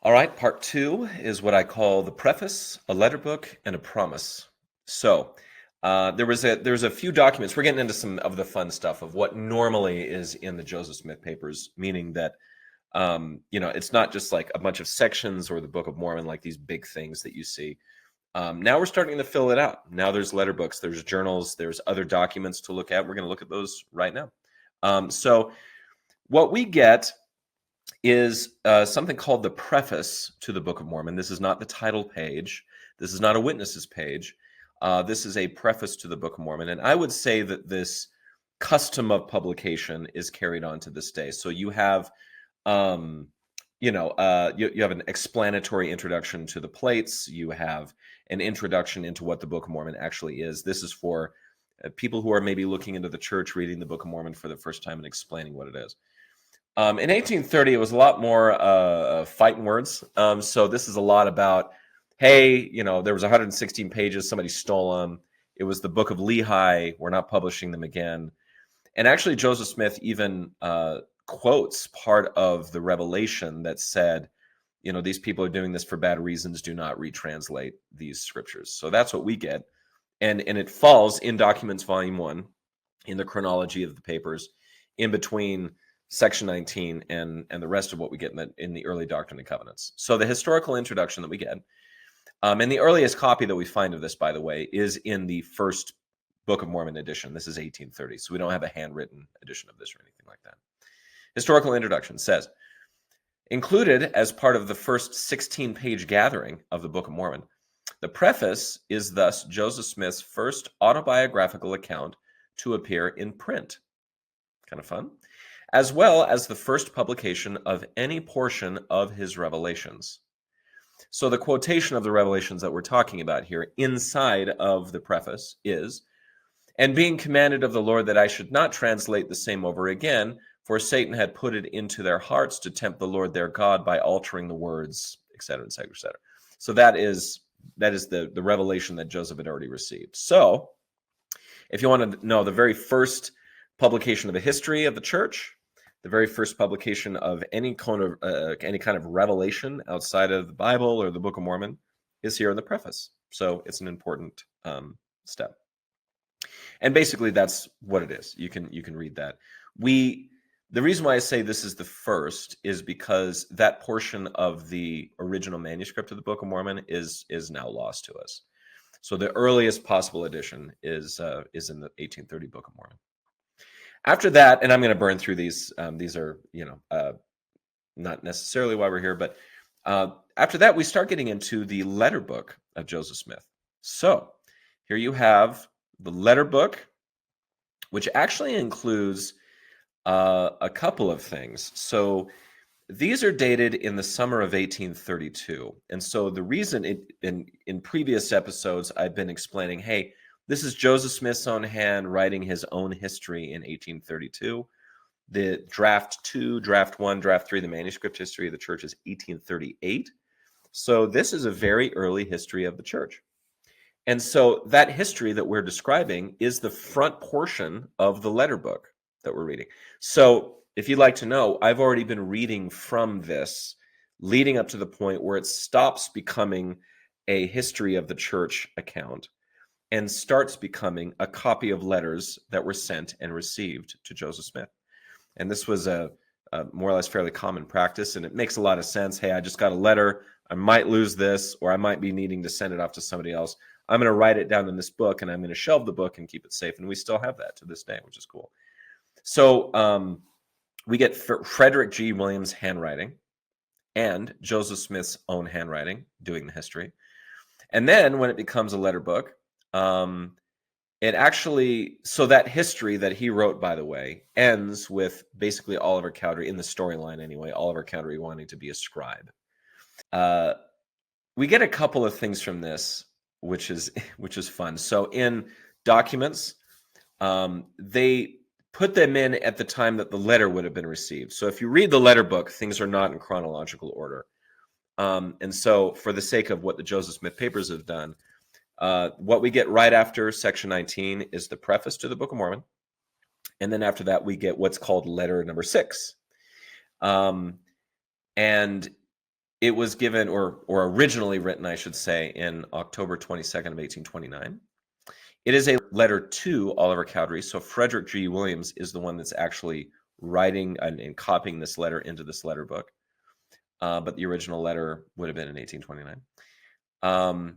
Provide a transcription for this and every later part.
All right, part two is what I call the preface, a letter book, and a promise. So there's a few documents. We're getting into some of the fun stuff of what normally is in the Joseph Smith papers, meaning that it's not just like a bunch of sections or the Book of Mormon, like these big things that you see. Now we're starting to fill it out. Now there's letter books, there's journals, there's other documents to look at. We're going to look at those right now. So what we get is something called the preface to the Book of Mormon. This is not the title page. This is not a witnesses page. This is a preface to the Book of Mormon. And I would say that this custom of publication is carried on to this day. So you have, you have an explanatory introduction to the plates. You have an introduction into what the Book of Mormon actually is. This is for people who are maybe looking into the church, reading the Book of Mormon for the first time and explaining what it is. In 1830, it was a lot more fighting words. So this is a lot about, hey, there was 116 pages. Somebody stole them. It was the Book of Lehi. We're not publishing them again. And actually, Joseph Smith even quotes part of the revelation that said, these people are doing this for bad reasons. Do not retranslate these scriptures. So that's what we get. And it falls in Documents Volume 1, in the chronology of the papers, in between Section 19 and the rest of what we get in the early Doctrine and Covenants. So the historical introduction that we get, and the earliest copy that we find of this, by the way, is in the first Book of Mormon edition. This is 1830, so we don't have a handwritten edition of this or anything like that. Historical introduction says, included as part of the first 16-page gathering of the Book of Mormon, the preface is thus Joseph Smith's first autobiographical account to appear in print. Kind of fun. As well as the first publication of any portion of his revelations. So the quotation of the revelations that we're talking about here inside of the preface is, and being commanded of the Lord that I should not translate the same over again, for Satan had put it into their hearts to tempt the Lord their God by altering the words, etc., etc., etc. So that is the revelation that Joseph had already received. So if you want to know the very first publication of a history of the church, the very first publication of any kind of revelation outside of the Bible or the Book of Mormon is here in the preface. So it's an important step. And basically, that's what it is. You can read that. The reason why I say this is the first is because that portion of the original manuscript of the Book of Mormon is now lost to us. So the earliest possible edition is in the 1830 Book of Mormon. After that, and I'm going to burn through these. These are, not necessarily why we're here, but after that, we start getting into the letter book of Joseph Smith. So here you have the letter book, which actually includes a couple of things. So these are dated in the summer of 1832. And so the reason in previous episodes, I've been explaining, hey, this is Joseph Smith's own hand writing his own history in 1832. The draft 2, draft 1, draft 3, the manuscript history of the church is 1838. So this is a very early history of the church. And so that history that we're describing is the front portion of the letter book that we're reading. So if you'd like to know, I've already been reading from this, leading up to the point where it stops becoming a history of the church account and starts becoming a copy of letters that were sent and received to Joseph Smith. And this was a more or less fairly common practice, and it makes a lot of sense. Hey, I just got a letter. I might lose this, or I might be needing to send it off to somebody else. I'm going to write it down in this book, and I'm going to shelve the book and keep it safe. And we still have that to this day, which is cool. So we get Frederick G. Williams' handwriting and Joseph Smith's own handwriting doing the history. And then when it becomes a letter book, it actually, so that history that he wrote, by the way, ends with basically Oliver Cowdery, in the storyline anyway, Oliver Cowdery wanting to be a scribe. We get a couple of things from this, which is fun. So in documents, they put them in at the time that the letter would have been received. So if you read the letter book, things are not in chronological order. And so for the sake of what the Joseph Smith papers have done, what we get right after Section 19 is the preface to the Book of Mormon. And then after that, we get what's called letter number 6. And It was given, or originally written, I should say, in October 22nd of 1829. It is a letter to Oliver Cowdery. So Frederick G. Williams is the one that's actually writing and copying this letter into this letter book. But the original letter would have been in 1829.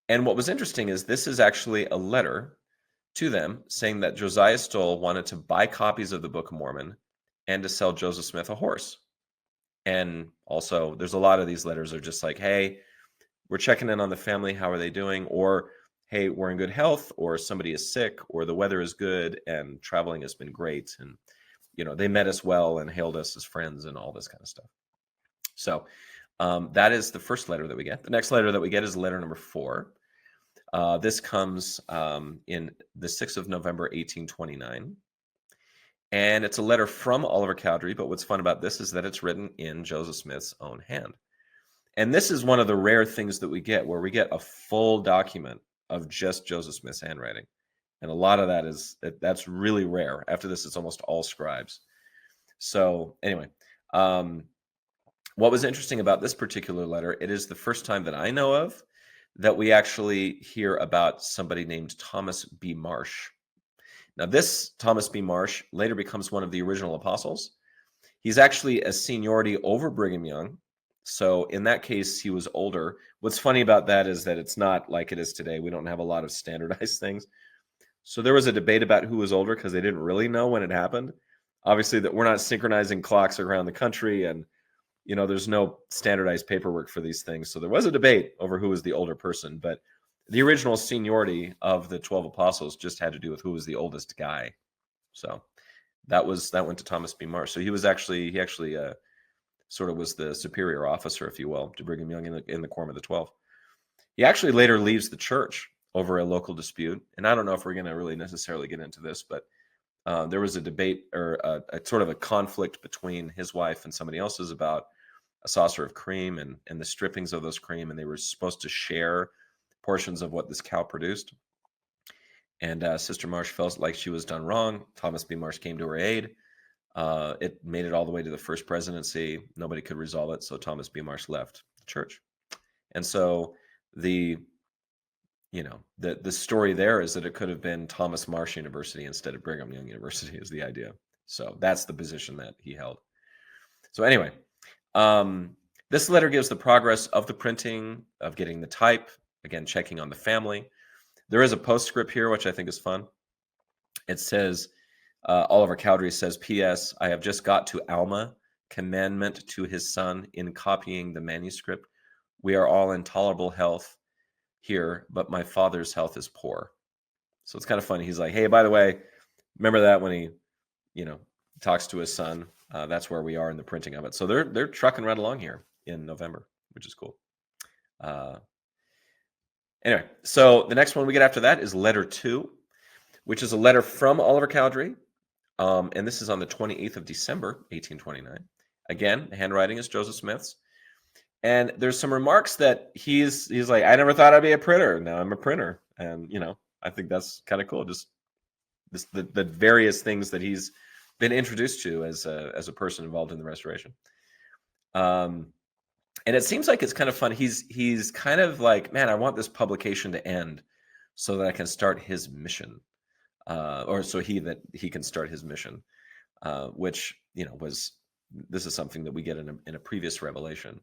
And what was interesting is this is actually a letter to them saying that Josiah Stoll wanted to buy copies of the Book of Mormon and to sell Joseph Smith a horse. And also, there's a lot of these letters are just like, hey, we're checking in on the family. How are they doing? Or, hey, we're in good health, or somebody is sick, or the weather is good and traveling has been great. And, they met us well and hailed us as friends and all this kind of stuff. So that is the first letter that we get. The next letter that we get is letter number 4. This comes in the 6th of November, 1829. And it's a letter from Oliver Cowdery, but what's fun about this is that it's written in Joseph Smith's own hand. And this is one of the rare things that we get, where we get a full document of just Joseph Smith's handwriting. And a lot of that's really rare. After this, it's almost all scribes. So anyway, what was interesting about this particular letter, it is the first time that I know of that we actually hear about somebody named Thomas B. Marsh. Now, this Thomas B. Marsh later becomes one of the original apostles. He's actually a seniority over Brigham Young. So in that case, he was older. What's funny about that is that it's not like it is today. We don't have a lot of standardized things. So there was a debate about who was older because they didn't really know when it happened. Obviously, that we're not synchronizing clocks around the country, and there's no standardized paperwork for these things. So there was a debate over who was the older person, but the original seniority of the 12 apostles just had to do with who was the oldest guy. So that went to Thomas B. Marsh. So he actually sort of was the superior officer, if you will, to Brigham Young in the Quorum of the 12. He actually later leaves the church over a local dispute. And I don't know if we're going to really necessarily get into this, but there was a debate or a sort of a conflict between his wife and somebody else's about a saucer of cream and the strippings of those cream. And they were supposed to share portions of what this cow produced. And Sister Marsh felt like she was done wrong. Thomas B. Marsh came to her aid. It made it all the way to the first presidency. Nobody could resolve it, so Thomas B. Marsh left the church. And so the story there is that it could have been Thomas Marsh University instead of Brigham Young University is the idea. So that's the position that he held. So anyway, this letter gives the progress of the printing, of getting the type, again, checking on the family. There is a postscript here, which I think is fun. It says, Oliver Cowdery says, P.S. I have just got to Alma, commandment to his son in copying the manuscript. We are all in tolerable health here, but my father's health is poor. So it's kind of funny. He's like, hey, by the way, remember that when he, talks to his son. That's where we are in the printing of it. So they're trucking right along here in November, which is cool. Anyway, so the next one we get after that is letter 2, which is a letter from Oliver Cowdery. And this is on the 28th of December, 1829. Again, the handwriting is Joseph Smith's. And there's some remarks that he's like, I never thought I'd be a printer. Now I'm a printer. And, I think that's kind of cool. Just the various things that he's been introduced to as a person involved in the restoration. And it seems like it's kind of fun. He's kind of like, man, I want this publication to end so that I can start his mission, or so he can start his mission, which this is something that we get in a previous revelation.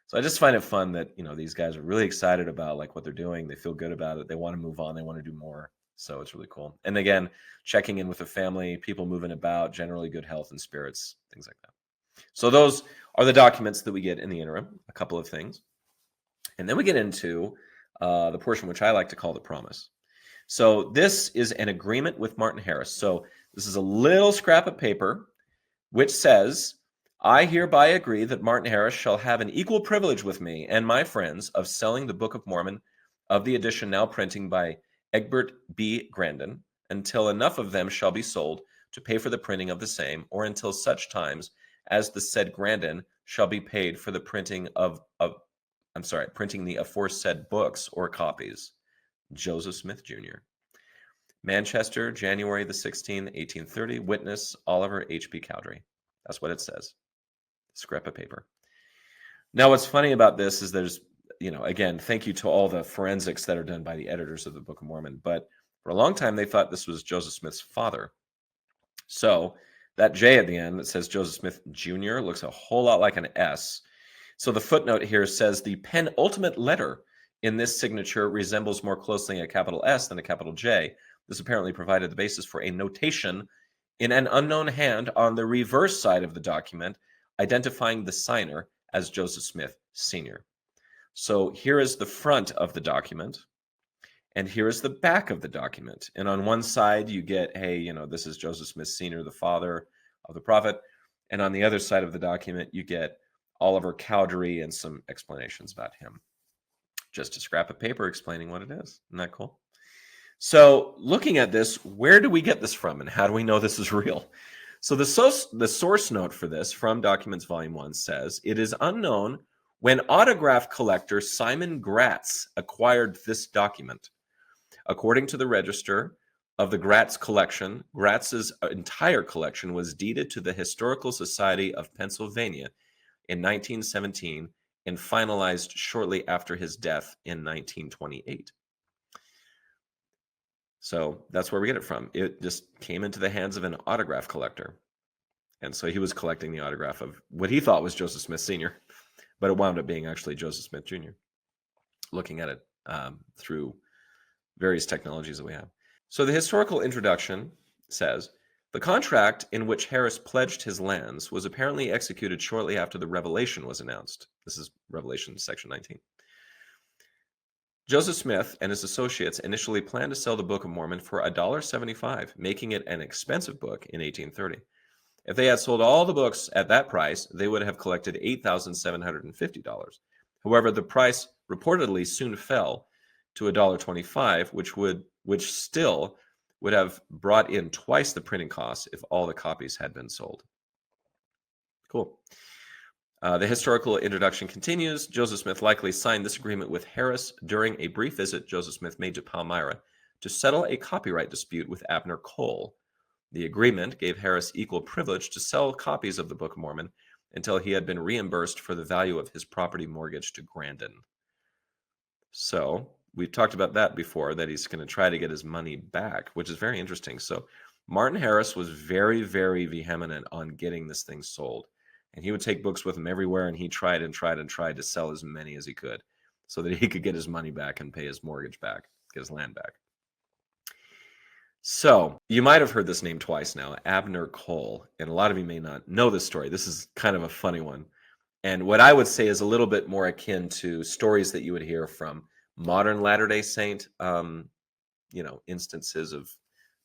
So I just find it fun that these guys are really excited about like what they're doing. They feel good about it. They want to move on. They want to do more. So it's really cool. And again, checking in with the family, people moving about, generally good health and spirits, things like that. So those are the documents that we get in the interim, a couple of things. And then we get into the portion which I like to call the promise. So this is an agreement with Martin Harris. So this is a little scrap of paper which says, I hereby agree that Martin Harris shall have an equal privilege with me and my friends of selling the Book of Mormon of the edition now printing by Egbert B. Grandin until enough of them shall be sold to pay for the printing of the same, or until such times as the said Grandin shall be paid for the printing printing the aforesaid books or copies. Joseph Smith, Jr. Manchester, January the 16th, 1830. Witness, Oliver H.B. Cowdery. That's what it says. Scrap of paper. Now, what's funny about this is there's, again, thank you to all the forensics that are done by the editors of the Book of Mormon, but for a long time they thought this was Joseph Smith's father. So that J at the end that says Joseph Smith Jr. looks a whole lot like an S. So the footnote here says the penultimate letter in this signature resembles more closely a capital S than a capital J. This apparently provided the basis for a notation in an unknown hand on the reverse side of the document, identifying the signer as Joseph Smith Sr. So here is the front of the document, and here is the back of the document. And on one side, you get, hey, this is Joseph Smith Sr., the father of the prophet. And on the other side of the document, you get Oliver Cowdery and some explanations about him. Just a scrap of paper explaining what it is. Isn't that cool? So looking at this, where do we get this from, and how do we know this is real? So the source note for this from Documents Volume 1 says, it is unknown when autograph collector Simon Gratz acquired this document. According to the register of the Gratz collection, Gratz's entire collection was deeded to the Historical Society of Pennsylvania in 1917 and finalized shortly after his death in 1928. So that's where we get it from. It just came into the hands of an autograph collector. And so he was collecting the autograph of what he thought was Joseph Smith Sr., but it wound up being actually Joseph Smith Jr., looking at it through various technologies that we have. So the historical introduction says, the contract in which Harris pledged his lands was apparently executed shortly after the revelation was announced. This is Revelation section 19. Joseph Smith and his associates initially planned to sell the Book of Mormon for $1.75, making it an expensive book in 1830. If they had sold all the books at that price, they would have collected $8,750. However, the price reportedly soon fell to $1.25, which still would have brought in twice the printing costs if all the copies had been sold. Cool. The historical introduction continues. Joseph Smith likely signed this agreement with Harris during a brief visit Joseph Smith made to Palmyra to settle a copyright dispute with Abner Cole. The agreement gave Harris equal privilege to sell copies of the Book of Mormon until he had been reimbursed for the value of his property mortgage to Grandin. So we've talked about that before, that he's going to try to get his money back, which is very interesting. So Martin Harris was very, very vehement on getting this thing sold. And he would take books with him everywhere, and he tried to sell as many as he could so that he could get his money back and pay his mortgage back, get his land back. So you might have heard this name twice now, Abner Cole, and a lot of you may not know this story. This is kind of a funny one. And what I would say is a little bit more akin to stories that you would hear from modern Latter-day Saint, instances of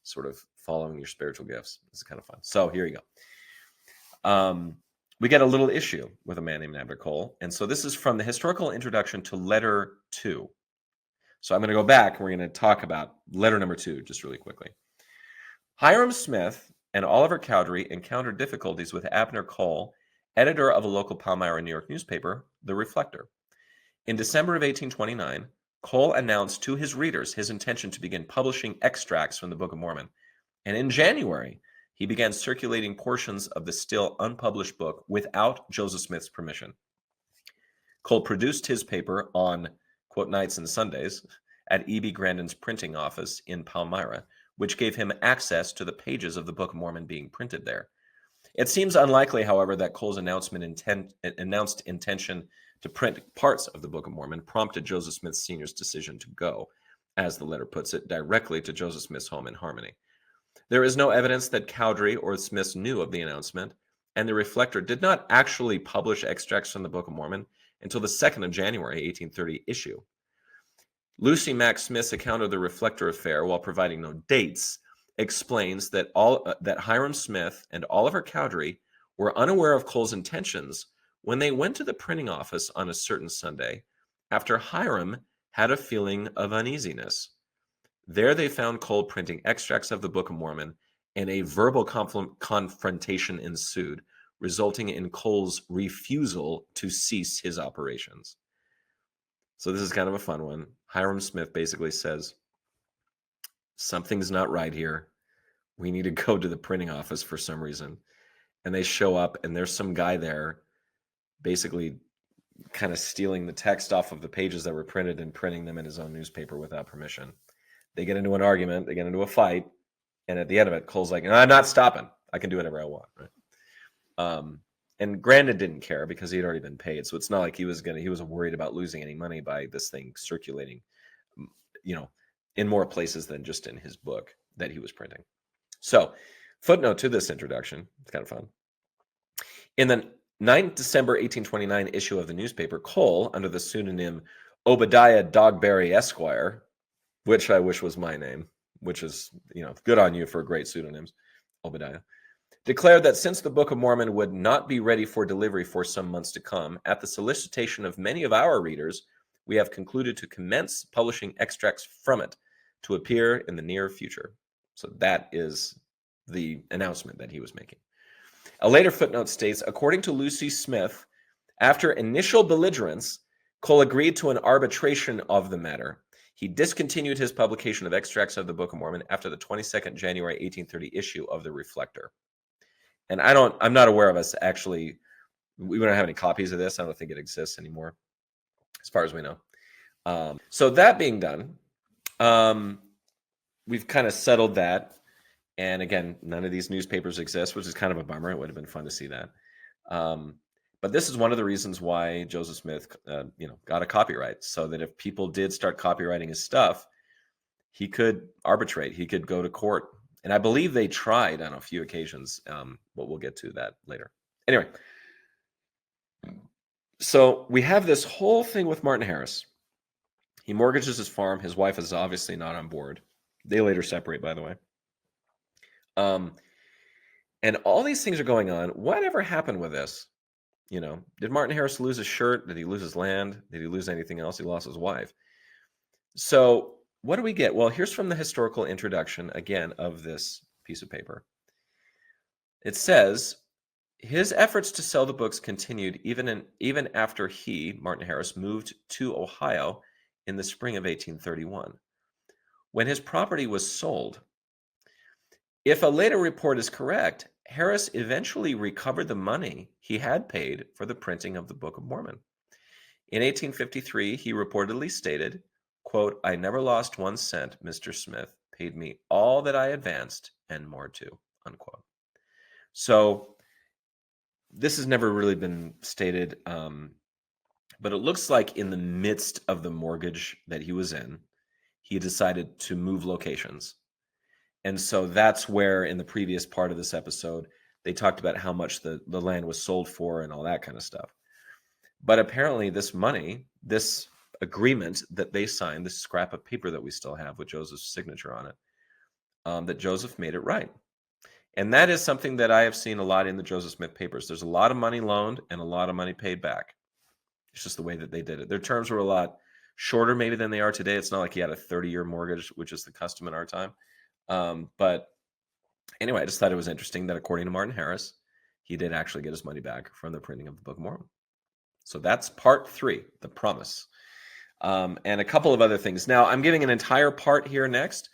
sort of following your spiritual gifts. This is kind of fun. So here you go. We get a little issue with a man named Abner Cole. And so this is from the historical introduction to letter 2. So I'm going to go back and we're going to talk about letter number 2 just really quickly. Hiram Smith and Oliver Cowdery encountered difficulties with Abner Cole, editor of a local Palmyra, New York newspaper, The Reflector. In December of 1829, Cole announced to his readers his intention to begin publishing extracts from the Book of Mormon. And in January, he began circulating portions of the still unpublished book without Joseph Smith's permission. Cole produced his paper on, quote, nights and Sundays at E.B. Grandin's printing office in Palmyra, which gave him access to the pages of the Book of Mormon being printed there. It seems unlikely, however, that Cole's announced intention to print parts of the Book of Mormon prompted Joseph Smith Sr.'s decision to go, as the letter puts it, directly to Joseph Smith's home in Harmony. There is no evidence that Cowdery or Smiths knew of the announcement, and the Reflector did not actually publish extracts from the Book of Mormon until the 2nd of January, 1830 issue. Lucy Mack Smith's account of the Reflector affair, while providing no dates, explains that Hiram Smith and Oliver Cowdery were unaware of Cole's intentions when they went to the printing office on a certain Sunday after Hiram had a feeling of uneasiness. There they found Cole printing extracts of the Book of Mormon, and a verbal confrontation ensued, resulting in Cole's refusal to cease his operations. So this is kind of a fun one. Hiram Smith basically says, something's not right here. We need to go to the printing office for some reason. And they show up, and there's some guy there basically kind of stealing the text off of the pages that were printed and printing them in his own newspaper without permission. They get into an argument, they get into a fight, and at the end of it, Cole's like, "I'm not stopping. I can do whatever I want." Right? And Grandin didn't care because he had already been paid, so it's not like he was worried about losing any money by this thing circulating, in more places than just in his book that he was printing. So, footnote to this introduction, it's kind of fun. In the 9th December 1829 issue of the newspaper, Cole, under the pseudonym Obadiah Dogberry Esquire, which I wish was my name, which is, good on you for great pseudonyms, Obadiah, declared that since the Book of Mormon would not be ready for delivery for some months to come, at the solicitation of many of our readers, we have concluded to commence publishing extracts from it to appear in the near future. So that is the announcement that he was making. A later footnote states, according to Lucy Smith, after initial belligerence, Cole agreed to an arbitration of the matter. He discontinued his publication of extracts of the Book of Mormon after the 22nd January 1830 issue of the Reflector. And I'm not aware of us actually, we don't have any copies of this. I don't think it exists anymore, as far as we know. So that being done, we've kind of settled that. And again, none of these newspapers exist, which is kind of a bummer. It would have been fun to see that. But this is one of the reasons why Joseph Smith, got a copyright, so that if people did start copyrighting his stuff, he could arbitrate. He could go to court. And I believe they tried on a few occasions, but we'll get to that later. Anyway, so we have this whole thing with Martin Harris. He mortgages his farm. His wife is obviously not on board. They later separate, by the way. And all these things are going on. Whatever happened with this? Did Martin Harris lose his shirt? Did he lose his land? Did he lose anything else? He lost his wife. So what do we get? Well, here's from the historical introduction, again, of this piece of paper. It says, his efforts to sell the books continued even after he, Martin Harris, moved to Ohio in the spring of 1831, when his property was sold. If a later report is correct, Harris eventually recovered the money he had paid for the printing of the Book of Mormon. In 1853, he reportedly stated, quote, "I never lost 1 cent. Mr. Smith paid me all that I advanced and more too," unquote. So this has never really been stated, but it looks like in the midst of the mortgage that he was in, he decided to move locations. And so that's where, in the previous part of this episode, they talked about how much the land was sold for and all that kind of stuff. But apparently this money, this agreement that they signed, this scrap of paper that we still have with Joseph's signature on it, that Joseph made it right. And that is something that I have seen a lot in the Joseph Smith papers. There's a lot of money loaned and a lot of money paid back. It's just the way that they did it. Their terms were a lot shorter maybe than they are today. It's not like he had a 30-year mortgage, which is the custom in our time. But anyway, I just thought it was interesting that according to Martin Harris, he did actually get his money back from the printing of the Book of Mormon. So that's part 3, the promise. And a couple of other things. Now, I'm giving an entire part here next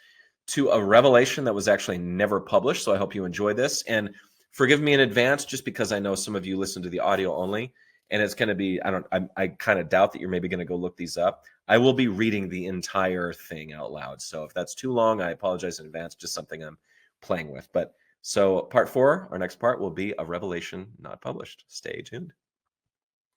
to a revelation that was actually never published. So I hope you enjoy this. And forgive me in advance, just because I know some of you listen to the audio only. And it's going to be, I kind of doubt that you're maybe going to go look these up. I will be reading the entire thing out loud. So if that's too long, I apologize in advance, just something I'm playing with. But so part 4, our next part will be a revelation not published. Stay tuned.